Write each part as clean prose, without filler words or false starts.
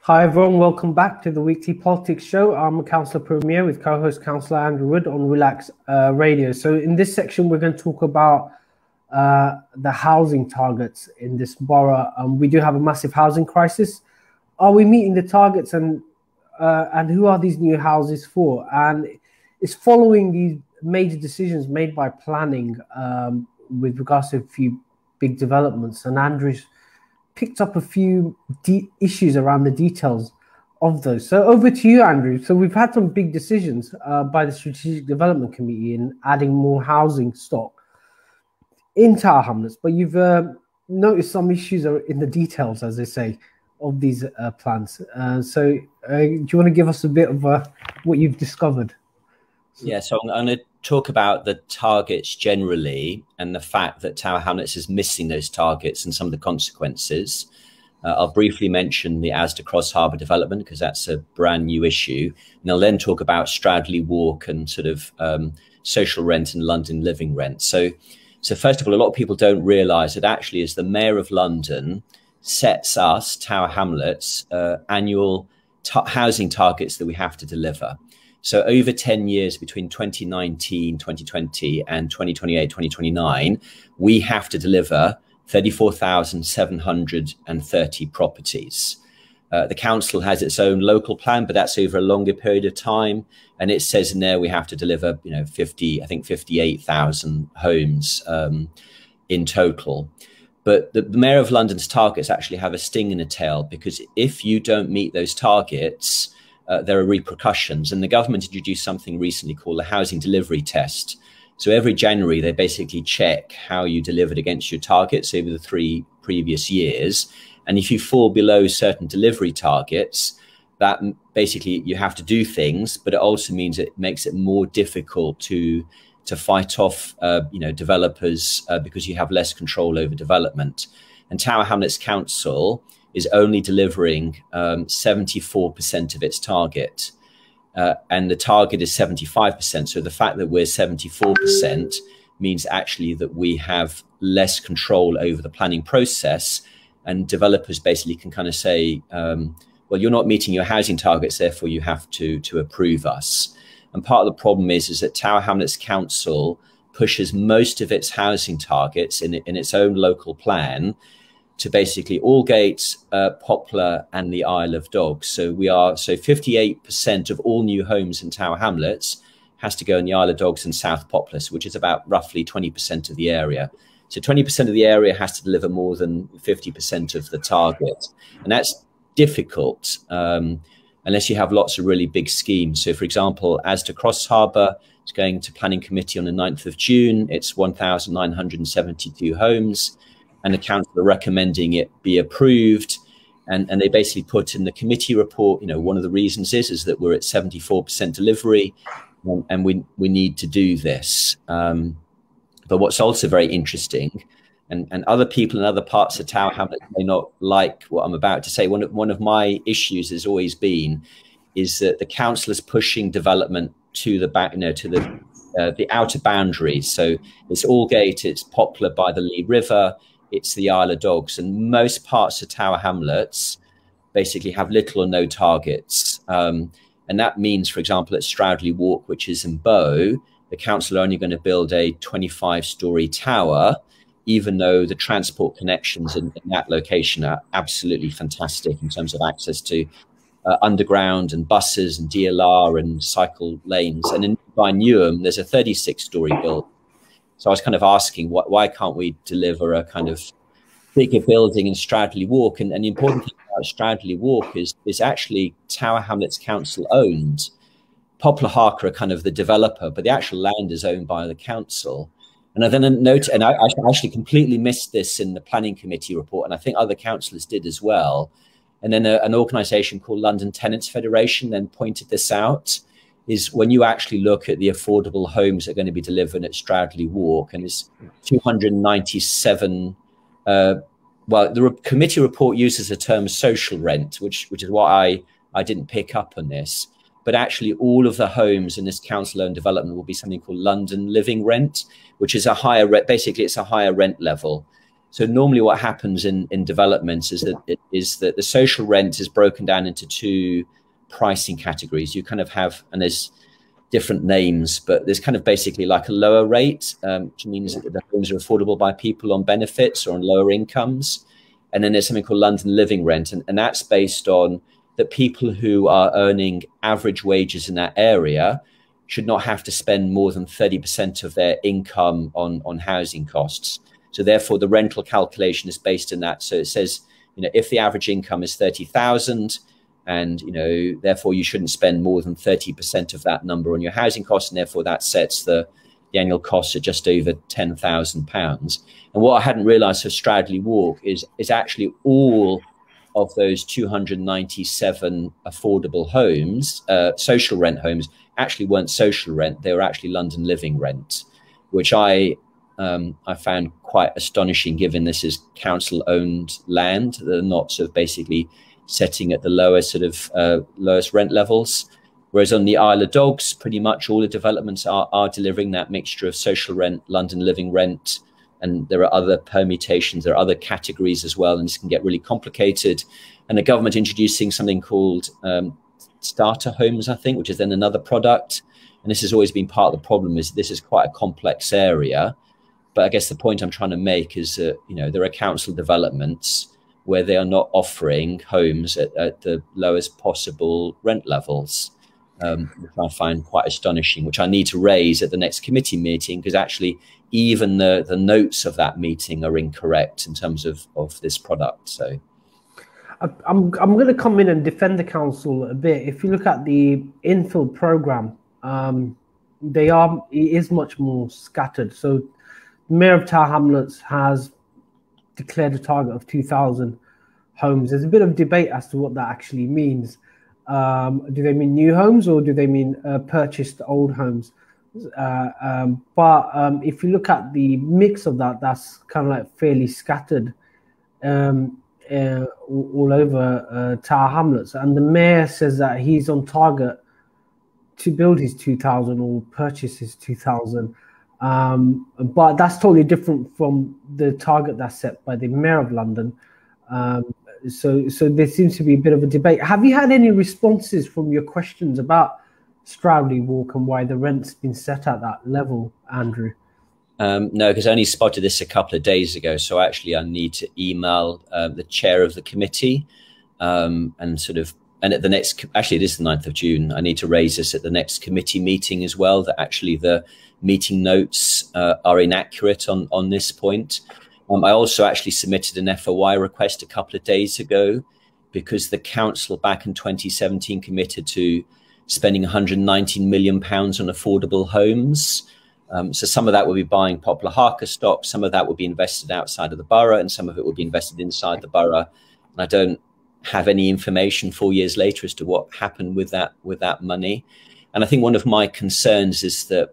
Hi everyone, welcome back to the Weekly Politics Show. I'm Councillor Premier with co-host Councillor Andrew Wood on Relax Radio. So in this section, we're going to talk about the housing targets in this borough. We do have a massive housing crisis. Are we meeting the targets, and who are these new houses for? And it's following these major decisions made by planning with regards to a few big developments. And Andrew's picked up a few issues around the details of those. So over to you, Andrew. So we've had some big decisions by the Strategic Development Committee in adding more housing stock in Tower Hamlets, but you've noticed some issues are in the details, as they say, of these plans. So do you want to give us a bit of what you've discovered? Yeah, so I'm going to talk about the targets generally and the fact that Tower Hamlets is missing those targets and some of the consequences. I'll briefly mention the Asda Cross Harbour development because that's a brand new issue. And I'll then talk about Stradley Walk and sort of social rent and London living rent. So first of all, a lot of people don't realise that actually as the Mayor of London sets us, Tower Hamlets, annual housing targets that we have to deliver. So over 10 years between 2019, 2020 and 2028, 2029, we have to deliver 34,730 properties. The council has its own local plan, but that's over a longer period of time. And it says in there we have to deliver, 58,000 homes in total. But the Mayor of London's targets actually have a sting in the tail, because if you don't meet those targets, there are repercussions. And the government introduced something recently called the housing delivery test. So every January, they basically check how you delivered against your targets over the 3 previous years. And if you fall below certain delivery targets, that basically you have to do things, but it also means it makes it more difficult to fight off, developers because you have less control over development. And Tower Hamlets Council is only delivering 74% of its target. And the target is 75%. So the fact that we're 74% means actually that we have less control over the planning process. And developers basically can kind of say, well, you're not meeting your housing targets, therefore you have to approve us. And part of the problem is that Tower Hamlets Council pushes most of its housing targets in its own local plan to basically Aldgate, Poplar and the Isle of Dogs. So 58% of all new homes in Tower Hamlets has to go in the Isle of Dogs and South Poplar, which is about roughly 20% of the area. So 20% of the area has to deliver more than 50% of the target. And that's difficult unless you have lots of really big schemes. So for example, Asda Cross Harbour is going to Planning Committee on the 9th of June. It's 1,972 homes. And the council are recommending it be approved. And they basically put in the committee report, one of the reasons is that we're at 74% delivery and we need to do this. But what's also very interesting, and other people in other parts of Tower Hamlets may not like what I'm about to say, one of my issues has always been is that the council is pushing development to the back, the outer boundaries. So it's Aldgate, it's Poplar by the Lee River, it's the Isle of Dogs, and most parts of Tower Hamlets basically have little or no targets. And that means, for example, at Stradley Walk, which is in Bow, the council are only going to build a 25-storey tower, even though the transport connections in that location are absolutely fantastic in terms of access to underground and buses and DLR and cycle lanes. And by Newham, there's a 36-storey building. So I was kind of asking, why can't we deliver a kind of bigger building in Stradley Walk? And the important thing about Stradley Walk is actually Tower Hamlets Council owned. Poplar Harker are kind of the developer, but the actual land is owned by the council. And I then note, and I actually completely missed this in the planning committee report, and I think other councillors did as well. And then an organisation called London Tenants Federation then pointed this out, is when you actually look at the affordable homes that are going to be delivered at Stradley Walk, and it's 297, well, the committee report uses the term social rent, which is why I didn't pick up on this. But actually all of the homes in this council-owned development will be something called London living rent, which is a higher rent. Basically, it's a higher rent level. So normally what happens in developments is that the social rent is broken down into two pricing categories. You kind of have, and there's different names, but there's kind of basically like a lower rate, which means that the homes are affordable by people on benefits or on lower incomes. And then there's something called London Living Rent. And that's based on that people who are earning average wages in that area should not have to spend more than 30% of their income on housing costs. So therefore, the rental calculation is based on that. So it says, if the average income is 30,000, and therefore you shouldn't spend more than 30% of that number on your housing costs, and therefore that sets the annual costs at just over £10,000. And what I hadn't realised for Stradley Walk is actually all of those 297 affordable homes, social rent homes, actually weren't social rent; they were actually London Living Rent, which I found quite astonishing, given this is council-owned land. They're not sort of basically setting at the lowest lowest rent levels. Whereas on the Isle of Dogs, pretty much all the developments are delivering that mixture of social rent, London Living Rent, and there are other permutations, there are other categories as well, and this can get really complicated. And the government introducing something called starter homes, I think, which is then another product. And this has always been part of the problem, is this is quite a complex area. But I guess the point I'm trying to make is that, there are council developments where they are not offering homes at the lowest possible rent levels, which I find quite astonishing, which I need to raise at the next committee meeting, because actually even the notes of that meeting are incorrect in terms of this product. So I'm going to come in and defend the council a bit. If you look at the infill program, it is much more scattered. So the Mayor of Tower Hamlets has declared a target of 2,000 homes. There's a bit of debate as to what that actually means. Do they mean new homes, or do they mean purchased old homes? But if you look at the mix of that, that's kind of like fairly scattered all over Tower Hamlets. And the mayor says that he's on target to build his 2,000 or purchase his 2,000. But that's totally different from the target that's set by the Mayor of London. So there seems to be a bit of a debate. Have you had any responses from your questions about Stradley Walk and why the rent's been set at that level, Andrew? No, because I only spotted this a couple of days ago. So actually I need to email the chair of the committee and at the next, actually it is the 9th of June, I need to raise this at the next committee meeting as well, that actually the meeting notes are inaccurate on this point. I also actually submitted an FOI request a couple of days ago, because the council back in 2017 committed to spending £119 million on affordable homes. So some of that will be buying Poplar Harker stock, some of that will be invested outside of the borough, and some of it will be invested inside the borough. And I don't have any information 4 years later as to what happened with that money. And I think one of my concerns is that,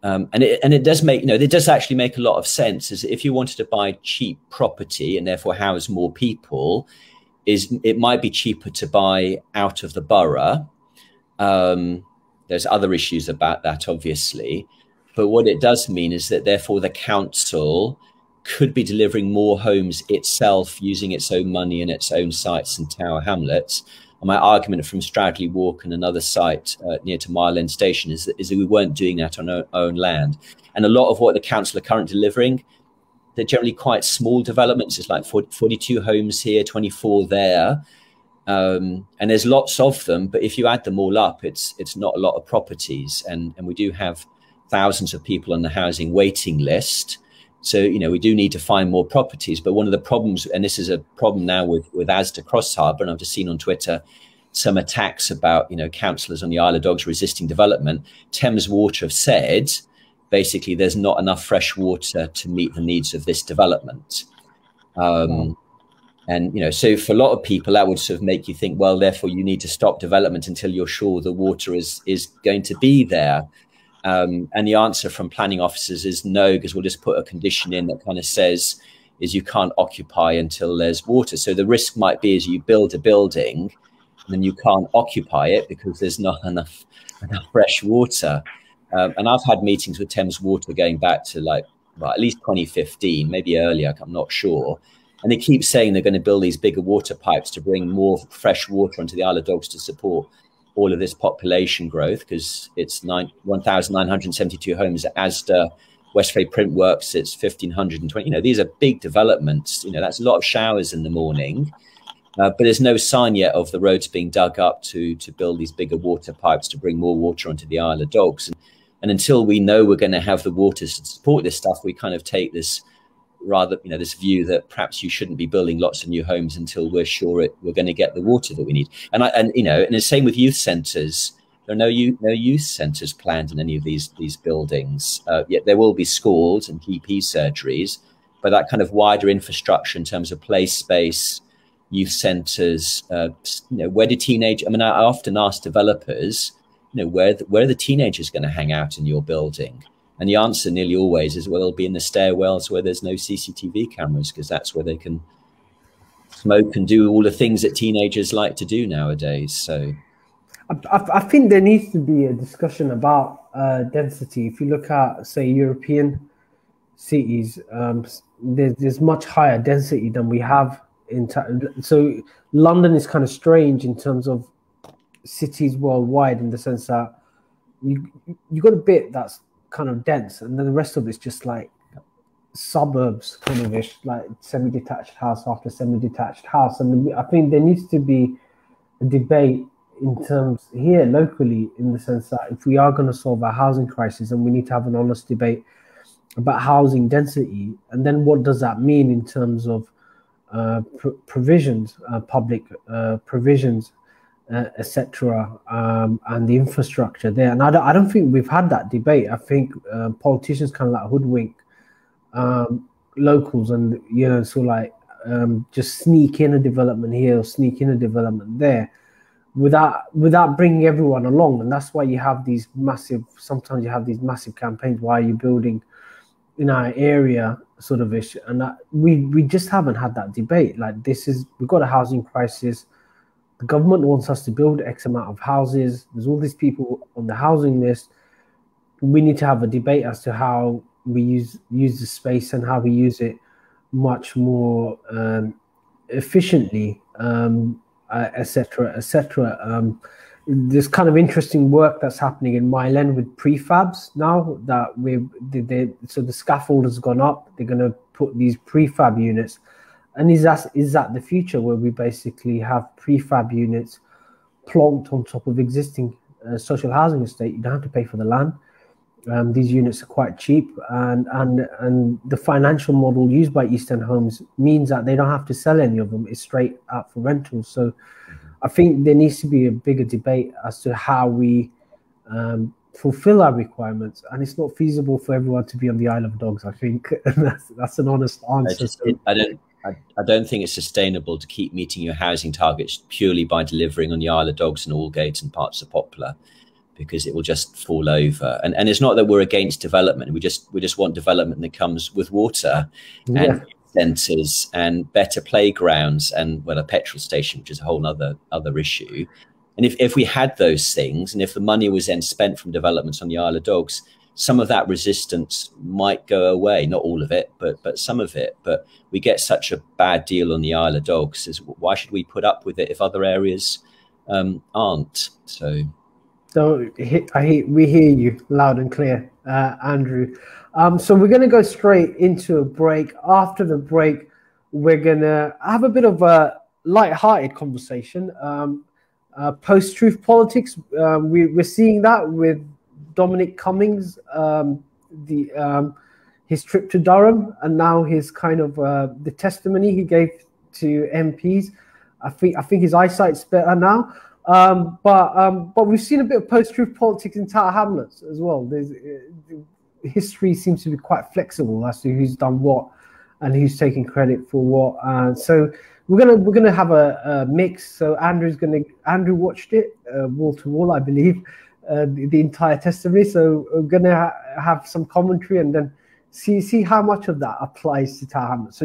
and it does make, it does actually make a lot of sense, is if you wanted to buy cheap property and therefore house more people, it might be cheaper to buy out of the borough. There's other issues about that, obviously. But what it does mean is that therefore the council could be delivering more homes itself using its own money and its own sites in Tower Hamlets. And my argument from Stradley Walk and another site near to Mile End Station is that we weren't doing that on our own land. And a lot of what the council are currently delivering, they're generally quite small developments. It's like 42 homes here, 24 there. And there's lots of them, but if you add them all up, it's not a lot of properties. And we do have thousands of people on the housing waiting list. So, we do need to find more properties. But one of the problems, and this is a problem now with Asda Cross Harbour, and I've just seen on Twitter some attacks about, councillors on the Isle of Dogs resisting development. Thames Water have said, basically, there's not enough fresh water to meet the needs of this development. And, so for a lot of people, that would sort of make you think, well, therefore, you need to stop development until you're sure the water is going to be there. And the answer from planning officers is no, because we'll just put a condition in that kind of says is you can't occupy until there's water. So the risk might be is you build a building and then you can't occupy it because there's not enough fresh water. And I've had meetings with Thames Water going back to like well, at least 2015, maybe earlier, I'm not sure. And they keep saying they're going to build these bigger water pipes to bring more fresh water onto the Isle of Dogs to support all of this population growth, because it's 1,972 homes at Asda, Westferry Print Works, it's 1,520. You know, these are big developments. You know, that's a lot of showers in the morning. But there's no sign yet of the roads being dug up to build these bigger water pipes to bring more water onto the Isle of Dogs. And until we know we're going to have the water to support this stuff, we kind of take this rather, you know, this view that perhaps you shouldn't be building lots of new homes until we're sure we're going to get the water that we need. And you know, and the same with youth centres. There are no youth centres planned in any of these buildings. Yet there will be schools and GP surgeries, but that kind of wider infrastructure in terms of play space, youth centres, you know, where do teenage? I mean, I often ask developers, you know, where are the teenagers going to hang out in your building? And the answer nearly always is, well, they'll be in the stairwells where there's no CCTV cameras, because that's where they can smoke and do all the things that teenagers like to do nowadays. So I think there needs to be a discussion about density. If you look at, say, European cities, there's much higher density than we have in so London is kind of strange in terms of cities worldwide, in the sense that you got a bit that's kind of dense, and then the rest of it's just like suburbs kind of ish, like semi-detached house after semi-detached house. And I think there needs to be a debate in terms here locally, in the sense that if we are going to solve our housing crisis, and we need to have an honest debate about housing density, and then what does that mean in terms of provisions, public provisions, etc., and the infrastructure there. And I don't think we've had that debate. I think politicians kind of like hoodwink locals, and, you know, so like just sneak in a development here or sneak in a development there, without bringing everyone along. And that's why you have these massive, sometimes you have these massive campaigns. Why are you building in our area, sort of ish? And we just haven't had that debate. Like, we've got a housing crisis. The government wants us to build X amount of houses. There's all these people on the housing list. We need to have a debate as to how we use the space and how we use it much more efficiently, etc., etc. There's kind of interesting work that's happening in Mile End with prefabs now that so the scaffold has gone up. They're going to put these prefab units. And is that the future, where we basically have prefab units plonked on top of existing social housing estate? You don't have to pay for the land. These units are quite cheap, and the financial model used by East End Homes means that they don't have to sell any of them. It's straight out for rentals. So I think there needs to be a bigger debate as to how we fulfill our requirements, and it's not feasible for everyone to be on the Isle of Dogs. I think that's an honest answer. I don't think it's sustainable to keep meeting your housing targets purely by delivering on the Isle of Dogs and Aldgate and parts of Poplar, because it will just fall over. And it's not that we're against development. We just want development that comes with water and centres and better playgrounds and, well, a petrol station, which is a whole other issue. And if we had those things, and if the money was then spent from developments on the Isle of Dogs, some of that resistance might go away. Not all of it, but some of it. But we get such a bad deal on the Isle of Dogs. Why should we put up with it if other areas aren't? So we hear you loud and clear, Andrew. So we're going to go straight into a break. After the break, we're going to have a bit of a light-hearted conversation. Post-truth politics, we're seeing that with Dominic Cummings, his trip to Durham, and now his kind of the testimony he gave to MPs. I think his eyesight's better now. But we've seen a bit of post-truth politics in Tower Hamlets as well. History seems to be quite flexible as to who's done what and who's taking credit for what. So we're gonna have a mix. So Andrew watched it wall to wall, I believe, the entire testimony. So we're gonna have some commentary and then see how much of that applies to Tower Hamlets. So